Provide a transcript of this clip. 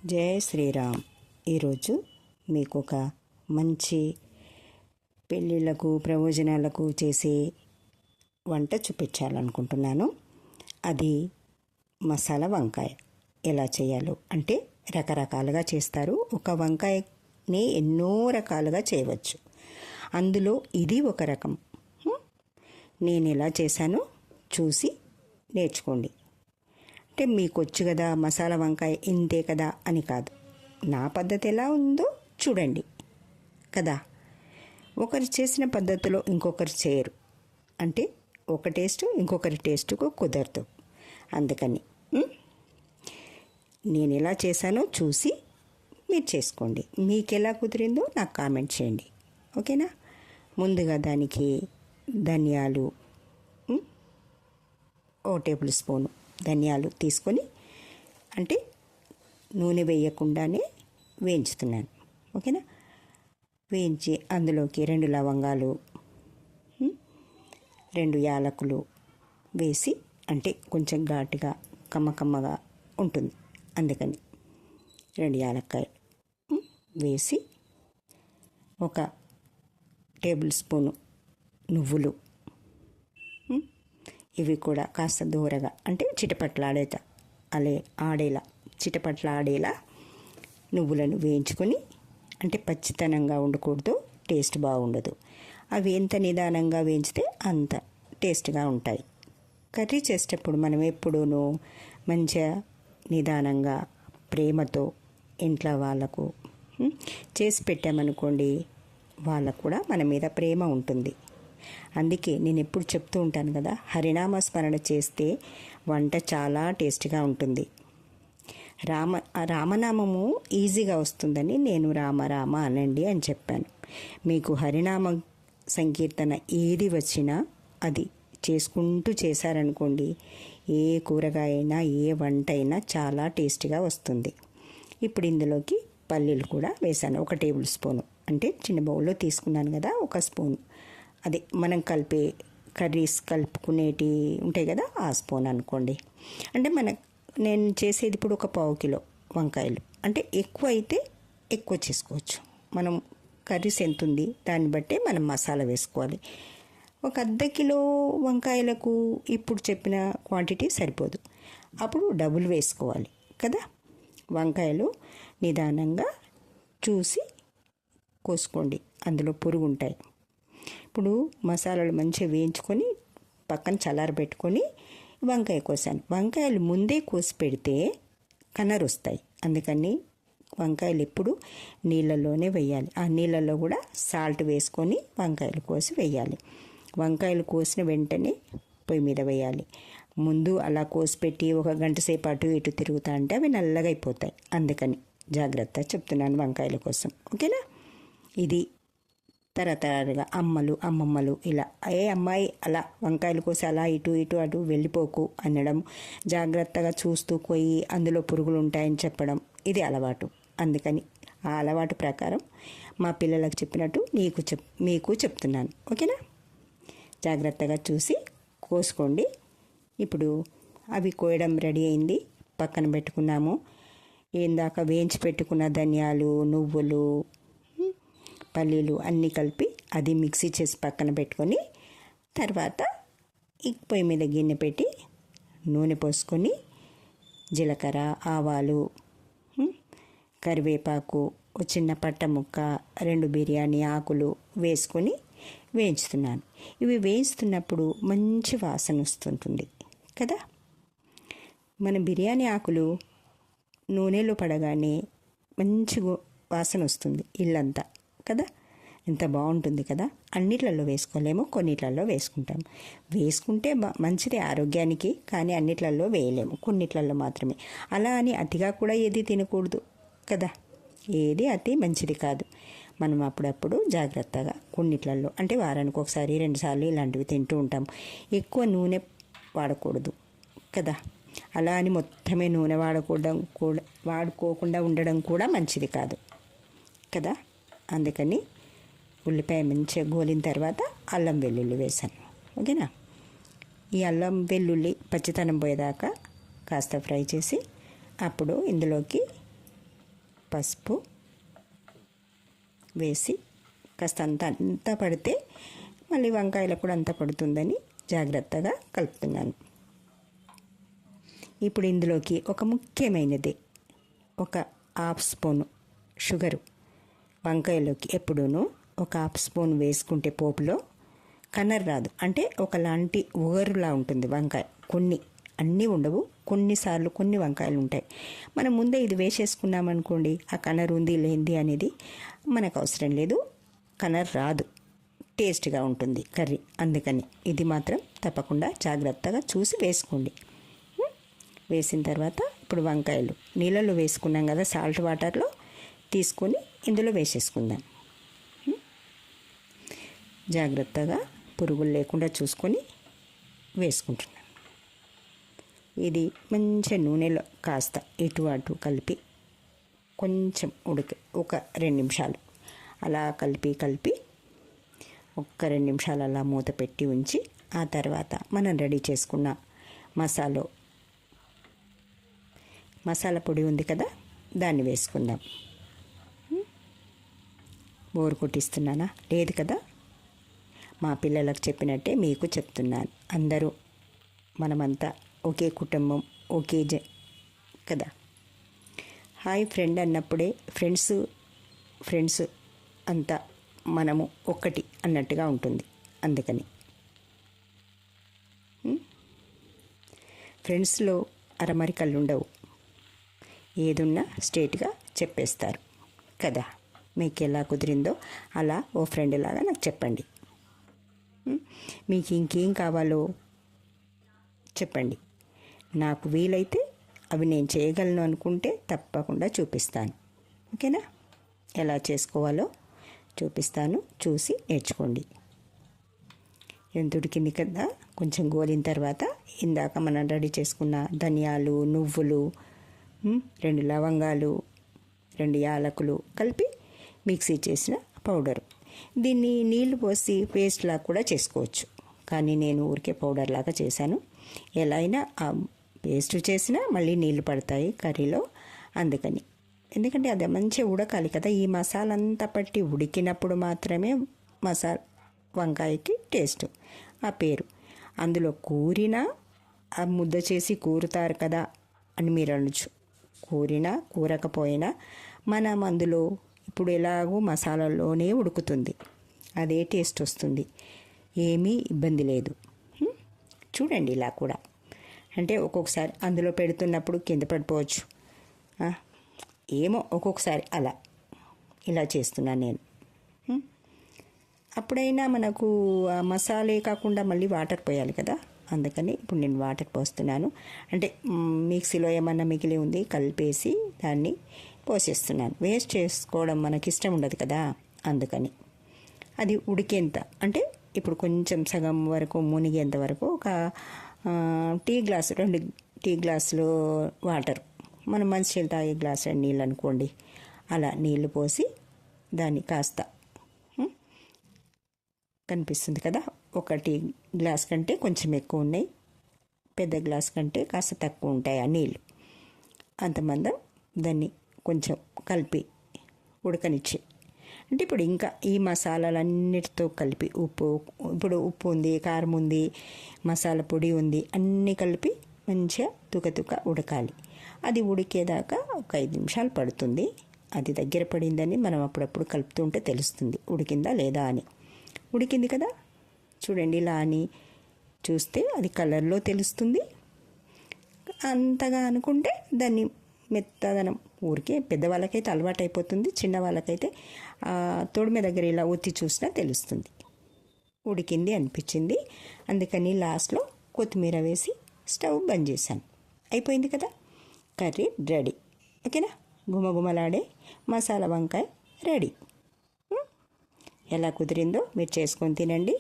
జై శ్రీరామ్. ఈరోజు మీకు ఒక మంచి పెళ్ళిళ్ళకు ప్రయోజనాలకు చేసే వంట చూపించాలనుకుంటున్నాను. అది మసాలా వంకాయ. ఎలా చేయాలో అంటే రకరకాలుగా చేస్తారు. ఒక వంకాయని ఎన్నో రకాలుగా చేయవచ్చు. అందులో ఇది ఒక రకం. నేను ఎలా చేశానో చూసి నేర్చుకోండి. అంటే మీకు వచ్చు కదా మసాలా వంకాయ ఇంతే కదా అని కాదు, నా పద్ధతి ఎలా ఉందో చూడండి కదా. ఒకరు చేసిన పద్ధతిలో ఇంకొకరు చేయరు, అంటే ఒక టేస్ట్ ఇంకొకరి టేస్ట్కు కుదరదు. అందుకని నేను ఎలా చేశానో చూసి మీరు చేసుకోండి. మీకు ఎలా కుదిరిందో నాకు కామెంట్ చేయండి, ఓకేనా. ముందుగా దానికి ధనియాలు, 1 టేబుల్ స్పూను ధనియాలు తీసుకొని, అంటే నూనె వేయకుండానే వేయించుతున్నాను, ఓకేనా. వేయించి అందులోకి 2 లవంగాలు, 2 యాలకులు వేసి, అంటే కొంచెం ఘాటుగా కమ్మకమ్మగా ఉంటుంది అందుకని 2 యాలక్కాయలు వేసి, 1 టేబుల్ స్పూను నువ్వులు, ఇవి కూడా కాస్త దూరగా అంటే చిటపట్లాడేలా నువ్వులను వేయించుకొని, అంటే పచ్చితనంగా ఉండకూడదు, టేస్ట్ బాగుండదు. అవి ఎంత నిదానంగా వేయించితే అంత టేస్ట్గా ఉంటాయి. కర్రీ చేసేటప్పుడు మనం ఎప్పుడూనూ మంచిగా నిదానంగా ప్రేమతో ఇంట్లో వాళ్ళకు చేసి పెట్టామనుకోండి, వాళ్ళకు కూడా మన మీద ప్రేమ ఉంటుంది. అందుకే నేను ఎప్పుడు చెప్తూ ఉంటాను కదా, హరినామ స్మరణ చేస్తే వంట చాలా టేస్ట్గా ఉంటుంది. రామనామము ఈజీగా వస్తుందని నేను రామ రామ అనండి అని చెప్పాను. మీకు హరినామ సంకీర్తన ఏది వచ్చినా అది చేసుకుంటూ చేశారనుకోండి, ఏ కూరగాయ అయినా ఏ వంట అయినా చాలా టేస్ట్గా వస్తుంది. ఇప్పుడు ఇందులోకి పల్లీలు కూడా వేసాను, 1 టేబుల్ స్పూను. అంటే చిన్న బౌల్లో తీసుకున్నాను కదా, 1 స్పూను. అదే మనం కర్రీస్ కలుపుకునేటి ఉంటాయి కదా, ఆ స్పూన్ అనుకోండి. అంటే నేను చేసేది ఇప్పుడు 1 పావు కిలో వంకాయలు, అంటే ఎక్కువ అయితే ఎక్కువ చేసుకోవచ్చు. మనం కర్రీస్ ఎంత ఉంది దాన్ని బట్టే మనం మసాలా వేసుకోవాలి. 1 అర్ధ కిలో వంకాయలకు ఇప్పుడు చెప్పిన క్వాంటిటీ సరిపోదు, అప్పుడు డబుల్ వేసుకోవాలి కదా. వంకాయలు నిదానంగా చూసి కోసుకోండి, అందులో పురుగు ఉంటాయి. ఇప్పుడు మసాలాలు మంచిగా వేయించుకొని పక్కన చల్లారబెట్టుకొని వంకాయ కోసాను. వంకాయలు ముందే కోసి పెడితే కలర్ వస్తాయి, అందుకని వంకాయలు ఎప్పుడు నీళ్ళల్లోనే వేయాలి. ఆ నీళ్ళల్లో కూడా సాల్ట్ వేసుకొని వంకాయలు కోసి వేయాలి. వంకాయలు కోసిన వెంటనే పొయ్యి మీద వేయాలి. ముందు అలా కోసి పెట్టి 1 గంట సేపు అటు ఇటు తిరుగుతా అంటే అవి నల్లగా అయిపోతాయి. అందుకని జాగ్రత్త చెప్తున్నాను వంకాయల కోసం, ఓకేనా. ఇది తరతరాలుగా అమ్మమ్మలు ఇలా, ఏ అమ్మాయి అలా వంకాయలు కోసి అలా ఇటు అటు వెళ్ళిపోకు అనడం, జాగ్రత్తగా చూస్తూ పోయి అందులో పురుగులు ఉంటాయని చెప్పడం, ఇది అలవాటు. అందుకని ఆ అలవాటు ప్రకారం మా పిల్లలకు చెప్పినట్టు మీకు చెప్తున్నాను, ఓకేనా. జాగ్రత్తగా చూసి కోసుకోండి. ఇప్పుడు అవి కోయడం రెడీ అయింది, పక్కన పెట్టుకున్నాము. ఇందాక వేయించి పెట్టుకున్న ధనియాలు, నువ్వులు, పల్లీలు అన్నీ కలిపి అది మిక్సీ చేసి పక్కన పెట్టుకొని, తర్వాత ఈ పొయ్యి మీద గిన్నె పెట్టి నూనె పోసుకొని జీలకర్ర, ఆవాలు, కరివేపాకు, చిన్న పట్ట ముక్క, 2 బిర్యానీ ఆకులు వేసుకొని వేయించుతున్నాను. ఇవి వేయిస్తున్నప్పుడు మంచి వాసన వస్తుంటుంది కదా. మన బిర్యానీ ఆకులు నూనెలో పడగానే మంచి వాసన వస్తుంది ఇల్లంతా కదా, ఎంత బాగుంటుంది కదా. అన్నిట్లలో వేసుకోలేము, కొన్నిట్లలో వేసుకుంటాము. వేసుకుంటే మంచిది ఆరోగ్యానికి, కానీ అన్నిట్లలో వేయలేము, కొన్నిట్లలో మాత్రమే. అలా అని అతిగా కూడా ఏది తినకూడదు కదా, ఏది అతి మంచిది కాదు. మనం అప్పుడప్పుడు జాగ్రత్తగా కొన్నిట్లలో, అంటే వారానికి 1 సారి 2 సార్లు ఇలాంటివి తింటూ ఉంటాం. ఎక్కువ నూనె వాడకూడదు కదా. అలా అని మొత్తమే నూనె వాడుకోకుండా ఉండడం కూడా మంచిది కాదు కదా. అందుకని ఉల్లిపాయ మంచిగా గోలిన తర్వాత అల్లం వెల్లుల్లి వేసాను, ఓకేనా. ఈ అల్లం వెల్లుల్లి పచ్చితనం పోయేదాకా కాస్త ఫ్రై చేసి, అప్పుడు ఇందులోకి పసుపు వేసి కాస్త అంతా పడితే మళ్ళీ వంకాయలకు కూడా అంతా పడుతుందని జాగ్రత్తగా కలుపుతున్నాను. ఇప్పుడు ఇందులోకి ఒక ముఖ్యమైనది, ఒక హాఫ్ స్పూను షుగరు. వంకాయలోకి ఎప్పుడూనూ ఒక హాఫ్ స్పూన్ వేసుకుంటే పోపులో కలర్ రాదు, అంటే ఒకలాంటి ఊగరులా ఉంటుంది వంకాయ. అన్నీ ఉండవు, కొన్నిసార్లు కొన్ని వంకాయలు ఉంటాయి. మనం ముందే ఇది వేసేసుకున్నామనుకోండి, ఆ కలర్ ఉంది లేనిది అనేది మనకు అవసరం లేదు, కలర్ రాదు, టేస్ట్గా ఉంటుంది కర్రీ. అందుకని ఇది మాత్రం తప్పకుండా జాగ్రత్తగా చూసి వేసుకోండి. వేసిన తర్వాత ఇప్పుడు వంకాయలు నీళ్ళలో వేసుకున్నాం కదా, సాల్ట్ వాటర్లో తీసుకొని ఇందులో వేసేసుకుందాం. జాగ్రత్తగా పురుగులు లేకుండా చూసుకొని వేసుకుంటున్నాం. ఇది మంచి నూనెలో కాస్త ఇటు అటు కలిపి కొంచెం ఒక 2 నిమిషాలు అలా కలిపి ఒక 2 నిమిషాలు అలా మూత పెట్టి ఉంచి, ఆ తర్వాత మనం రెడీ చేసుకున్న మసాలా పొడి ఉంది కదా, దాన్ని వేసుకుందాం. బోరు కొట్టిస్తున్నానా? లేదు కదా, మా పిల్లలకు చెప్పినట్టే మీకు చెప్తున్నాను. అందరూ మనమంతా ఒకే కుటుంబం, ఒకే కదా. హాయ్ ఫ్రెండ్ అన్నప్పుడే ఫ్రెండ్స్ అంతా మనము ఒక్కటి అన్నట్టుగా ఉంటుంది. అందుకని ఫ్రెండ్స్లో అరమరికలు ఉండవు, ఏదున్నా స్ట్రేట్గా చెప్పేస్తారు కదా. మీకు ఎలా కుదిరిందో అలా ఓ ఫ్రెండ్ లాగా నాకు చెప్పండి. మీకు ఇంకేం కావాలో చెప్పండి, నాకు వీలైతే అవి నేను చేయగలను అనుకుంటే తప్పకుండా చూపిస్తాను. ఓకేనా? ఎలా చేసుకోవాలో చూపిస్తాను, చూసి నేర్చుకోండి. ఎంత ఉడికింది కదా, కొంచెం గోలిన తర్వాత ఇందాక మనం రెడీ చేసుకున్న ధనియాలు, నువ్వులు, 2 లవంగాలు, 2 యాలకులు కలిపి మిక్సీ చేసిన పౌడరు. దీన్ని నీళ్లు పోసి పేస్ట్లా కూడా చేసుకోవచ్చు, కానీ నేను ఊరికే పౌడర్ లాగా చేశాను. ఎలా అయినా పేస్ట్ చేసినా మళ్ళీ నీళ్లు పడతాయి కర్రీలో, అందుకని. ఎందుకంటే అది మంచిగా ఉడకాలి కదా, ఈ మసాలా అంతా పట్టి ఉడికినప్పుడు మాత్రమే వంకాయకి టేస్ట్, ఆ పేరు. అందులో కూరినా ఆ ముద్ద చేసి కూరుతారు కదా అని మీరు అనొచ్చు. కూరకపోయినా మనం అందులో ఇప్పుడు ఎలాగో మసాలాలోనే ఉడుకుతుంది, అదే టేస్ట్ వస్తుంది, ఏమీ ఇబ్బంది లేదు. చూడండి ఇలా కూడా, అంటే ఒక్కొక్కసారి అందులో పెడుతున్నప్పుడు కింద పడిపోవచ్చు, ఏమో ఒక్కొక్కసారి ఇలా చేస్తున్నాను నేను. అప్పుడైనా మనకు మసాలే కాకుండా మళ్ళీ వాటర్ పోయాలి కదా, అందుకని ఇప్పుడు నేను వాటర్ పోస్తున్నాను. అంటే మిక్సీలో ఏమన్నా మిగిలి ఉంది కలిపేసి దాన్ని పోసేస్తున్నాను. వేస్ట్ చేసుకోవడం మనకి ఇష్టం ఉండదు కదా, అందుకని. అది ఉడికేంత, అంటే ఇప్పుడు కొంచెం సగం వరకు మునిగేంత వరకు ఒక 2 టీ గ్లాసులు వాటర్, మనం మంచినీళ్ళు తాగే గ్లాసు నీళ్ళు అనుకోండి, అలా నీళ్లు పోసి దాన్ని కాస్త కనిపిస్తుంది కదా, 1 టీ గ్లాస్ కంటే కొంచెం ఎక్కువ ఉన్నాయి, పెద్ద గ్లాస్ కంటే కాస్త తక్కువ ఉంటాయి ఆ నీళ్ళు. అంతమందం దాన్ని కొంచెం కలిపి ఉడకనిచ్చి, అంటే ఇప్పుడు ఇంకా ఈ మసాలాలన్నిటితో కలిపి ఇప్పుడు ఉప్పు ఉంది, కారం ఉంది, మసాలా పొడి ఉంది, అన్నీ కలిపి మంచిగా తుక ఉడకాలి. అది ఉడికేదాకా ఒక 5 నిమిషాలు పడుతుంది. అది దగ్గర పడిందని మనం అప్పుడప్పుడు కలుపుతూ ఉంటే తెలుస్తుంది ఉడికిందా లేదా అని. ఉడికింది కదా, చూడండి, ఇలా అని చూస్తే అది కలర్లో తెలుస్తుంది. అంతగా అనుకుంటే దాన్ని మెత్తదనం, ఊరికే పెద్దవాళ్ళకైతే అలవాటు అయిపోతుంది, చిన్న వాళ్ళకైతే తొడిమె దగ్గర ఇలా ఒత్తి చూసినా తెలుస్తుంది ఉడికింది అనిపించింది. అందుకని లాస్ట్లో కొత్తిమీర వేసి స్టవ్ బంద్ చేశాను. అయిపోయింది కదా, కర్రీ రెడీ. ఓకేనా? గుమగుమలాడే మసాలా వంకాయ రెడీ. ఎలా కుదిరిందో మీరు చేసుకొని తినండి.